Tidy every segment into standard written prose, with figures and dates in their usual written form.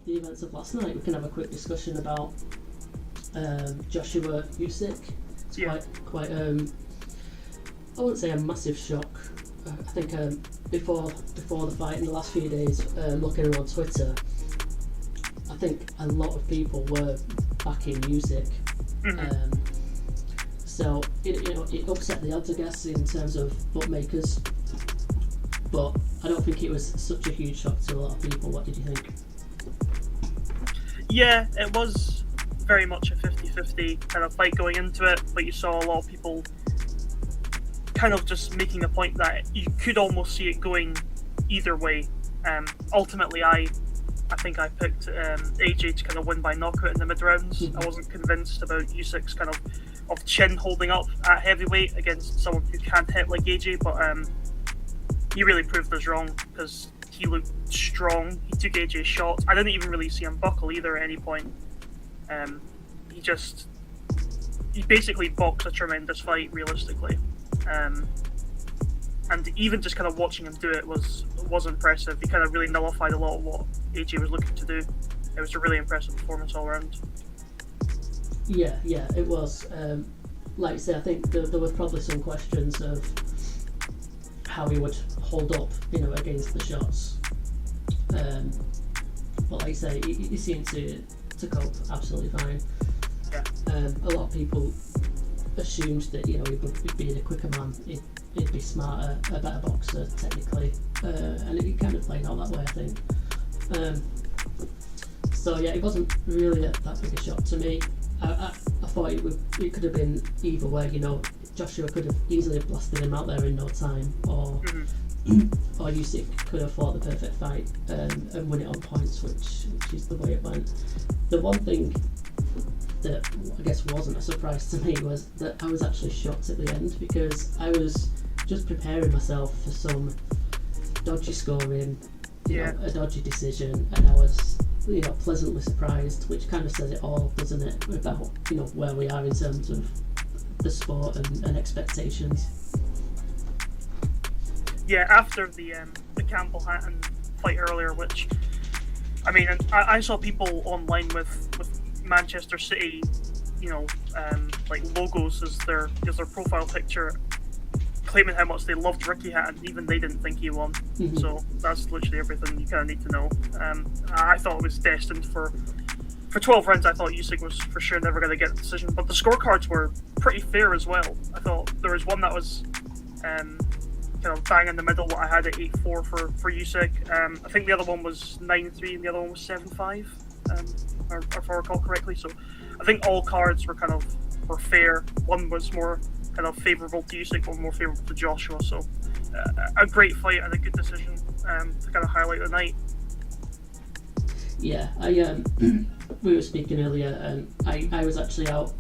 the events of last night, we can have a quick discussion about Joshua Usyk. It's quite I wouldn't say a massive shock. I think before the fight, in the last few days, looking around Twitter, I think a lot of people were backing Usyk. So it upset the odds, I guess, in terms of bookmakers. But I don't think it was such a huge shock to a lot of people. What did you think? Yeah, it was very much a 50-50 kind of fight going into it, but you saw a lot of people kind of just making a point that you could almost see it going either way. Ultimately, I think I picked AJ to kind of win by knockout in the mid-rounds. I wasn't convinced about Usyk's kind of chin holding up at heavyweight against someone who can't hit like AJ, but he really proved us wrong because he looked strong. He took AJ's shots. I didn't even really see him buckle either at any point. He basically boxed a tremendous fight, realistically. And even just kind of watching him do it was impressive. He kind of really nullified a lot of what AJ was looking to do. It was a really impressive performance all around. Yeah, it was. Like you say, I think there were probably some questions of how he would hold up, against the shots. But like you say, he seemed to cope absolutely fine. Yeah. A lot of people assumed that he would be a quicker man. He'd be smarter, a better boxer technically, and he kind of played out that way, I think. So yeah, it wasn't really that big a shock to me. I thought it could have been either way. Joshua could have easily blasted him out there in no time, or Usyk could have fought the perfect fight and won it on points, which is the way it went. The one thing that I guess wasn't a surprise to me was that I was actually shocked at the end, because I was just preparing myself for some dodgy scoring, a dodgy decision, and I was pleasantly surprised, which kind of says it all, doesn't it, about where we are in terms of the sport and expectations. Yeah, after the Campbell Hatton fight earlier, which I saw people online with Manchester City, like logos as their profile picture, claiming how much they loved Ricky Hatton. Even they didn't think he won. So that's literally everything you kind of need to know. I thought it was destined for 12 rounds. I thought Usyk was for sure never going to get the decision, but the scorecards were pretty fair as well. I thought there was one that was kind of bang in the middle, what I had at 8-4 for Usyk. I think the other one was 9-3 and the other one was 7-5, if I recall correctly. So I think all cards were fair. One was more kind of favourable to Usyk, one more favourable to Joshua. So a great fight and a good decision to kind of highlight the night. Yeah, we were speaking earlier, and I was actually out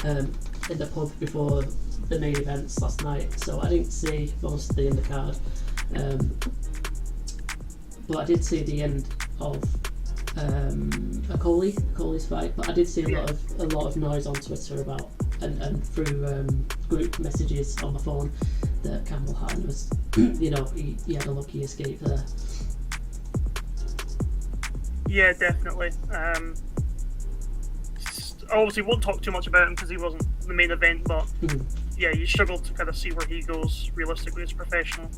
in the pub before the main events last night, so I didn't see most of the undercard, but I did see the end of Coley's fight. But I did see a lot of noise on Twitter about and through group messages on my phone that Campbell Hatton was, he had a lucky escape there. Yeah, definitely. Obviously, won't talk too much about him because he wasn't the main event, but yeah, you struggle to kind of see where he goes realistically as a professional.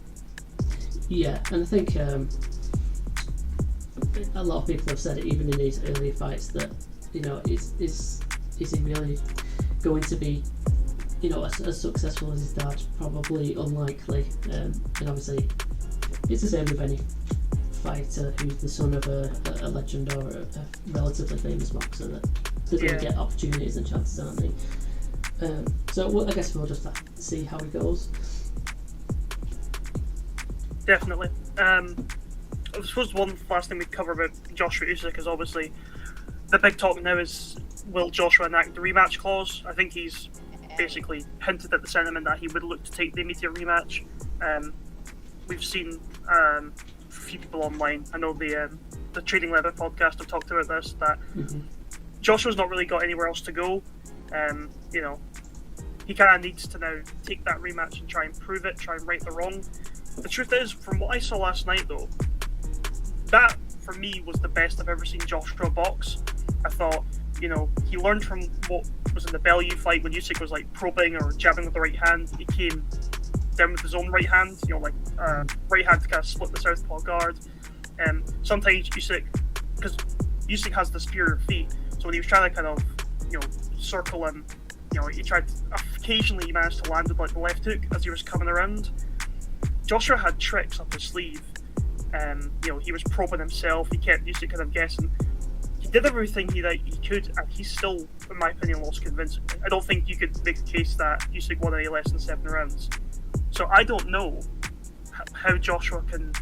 Yeah, and I think a lot of people have said it even in these earlier fights that is he really going to be as successful as his dad? Probably unlikely, and obviously it's the same with any fighter who's the son of a legend or a relatively famous boxer, that they're going to get opportunities and chances, aren't they? So I guess we'll just have to see how he goes. Definitely. I suppose one last thing we cover about Joshua Usyk is obviously the big talk now is, will Joshua enact the rematch clause? I think he's basically hinted at the sentiment that he would look to take the immediate rematch. We've seen a few people online, I know the Trading Leather podcast have talked about this, that Joshua's not really got anywhere else to go. He kind of needs to now take that rematch and try and prove it, try and right the wrong. The truth is, from what I saw last night though, that for me, was the best I've ever seen Joshua box. I thought, he learned from what was in the Bellew fight when Usyk was like probing or jabbing with the right hand. He came down with his own right hand, right hand to kind of split the southpaw guard. Sometimes Usyk, because Usyk has the superior feet, so when he was trying to kind of, circle him, he tried to, occasionally he managed to land with like the left hook as he was coming around. Joshua had tricks up his sleeve. He was probing himself. He kept Usyk kind of guessing. He did everything he could, and he still, in my opinion, lost convincingly. I don't think you could make the case that Usyk won any less than 7 rounds. So I don't know how Joshua can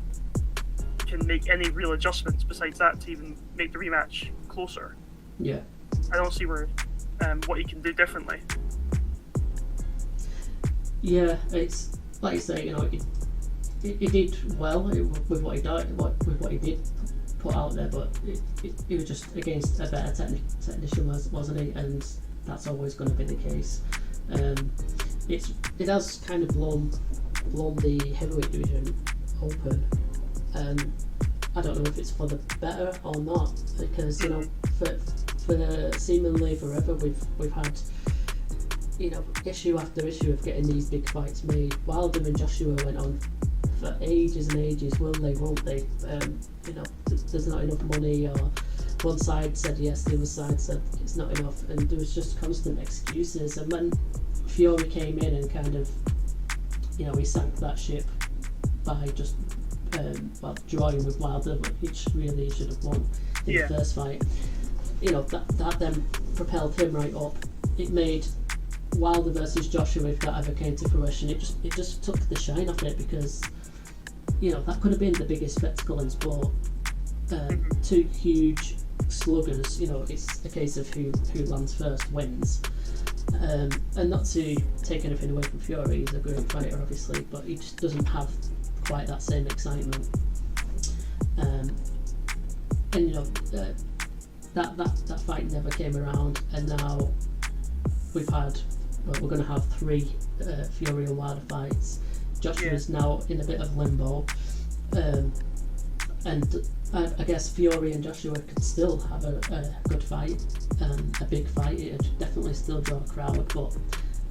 make any real adjustments besides that to even make the rematch closer. Yeah. I don't see what he can do differently. Yeah, it's like you say, he did well with what he did put out there, but it was just against a better technician, wasn't he? And that's always going to be the case. It has kind of blown the heavyweight division open. I don't know if it's for the better or not, because for seemingly forever we've had issue after issue of getting these big fights made. Wilder and Joshua went on for ages and ages. Will they? Won't they? There's not enough money, or one side said yes, the other side said it's not enough, and there was just constant excuses. And when Fury came in and kind of, he sank that ship by just drawing with Wilder, which really should have won in the first fight. That then propelled him right up. It made Wilder versus Joshua, if that ever came to fruition, it just took the shine off it, because that could have been the biggest spectacle in sport. Two huge sluggers. It's a case of who lands first wins. And not to take anything away from Fury, he's a great fighter obviously, but he just doesn't have quite that same excitement. That fight never came around, and now we're going to have 3 Fury and Wilder fights. Joshua's now in a bit of limbo, and I guess Fury and Joshua could still have a good fight, a big fight. It would definitely still draw a crowd, but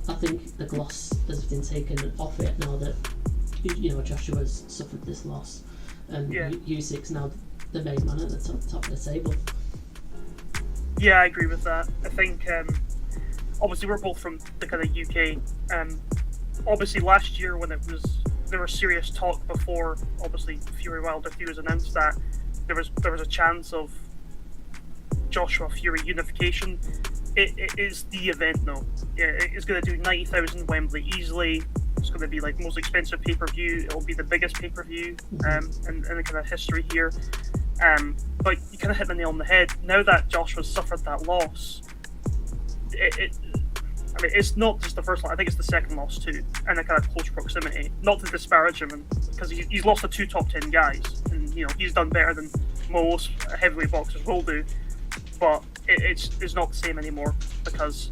I think the gloss has been taken off it now that Joshua's suffered this loss, and Usyk's now the main man at the top of the table. Yeah, I agree with that. I think obviously we're both from the kind of UK. Obviously last year when there was serious talk before obviously Fury Wilder 2 was announced, that there was a chance of Joshua Fury unification. It is the event though. It's going to do 90,000 Wembley easily. It's going to be like most expensive pay-per-view. It'll be the biggest pay-per-view in the kind of history here. But you kind of hit the nail on the head. Now that Joshua's suffered that loss, it's not just the first loss. I think it's the second loss too, in a kind of close proximity. Not to disparage him, because he's lost to 2 top 10 guys, and he's done better than most heavyweight boxers will do. But it's not the same anymore, because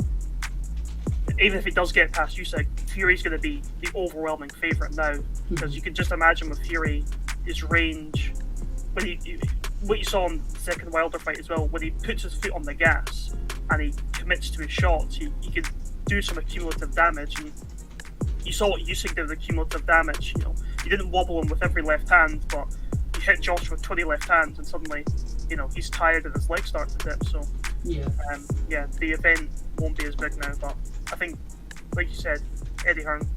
even if it does get past Usyk, Fury's going to be the overwhelming favourite now, because you can just imagine with Fury, his range, what you saw in the second Wilder fight as well, when he puts his foot on the gas and he commits to his shots, he could do some accumulative damage. And you saw what Usyk did with accumulative damage. You didn't wobble him with every left hand, but you hit Josh with 20 left hands, and suddenly, he's tired and his legs start to dip. So the event won't be as big now, but I think, like you said, Eddie Hearn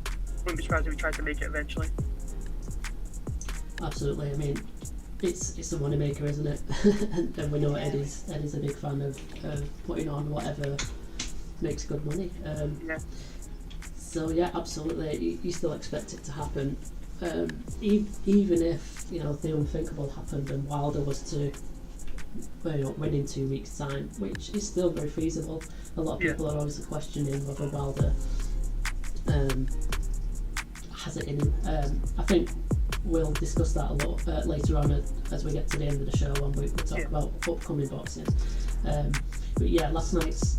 wouldn't be surprised if he tried to make it eventually. Absolutely. I mean, it's a moneymaker, isn't it? and we know Eddie's a big fan of putting on whatever makes good money. So yeah, absolutely. You still expect it to happen, even if the unthinkable happened and Wilder was to win in 2 weeks' time, which is still very feasible. A lot of people are obviously questioning whether Wilder has it in him. I think we'll discuss that a lot later on as we get to the end of the show, and we talk about upcoming boxing. But yeah, last night's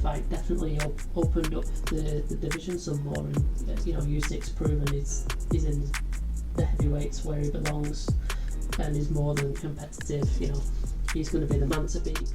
fight definitely opened up the division some more, and Usyk's proven he's in the heavyweights where he belongs. and is more than competitive, you know, he's going to be the man to beat.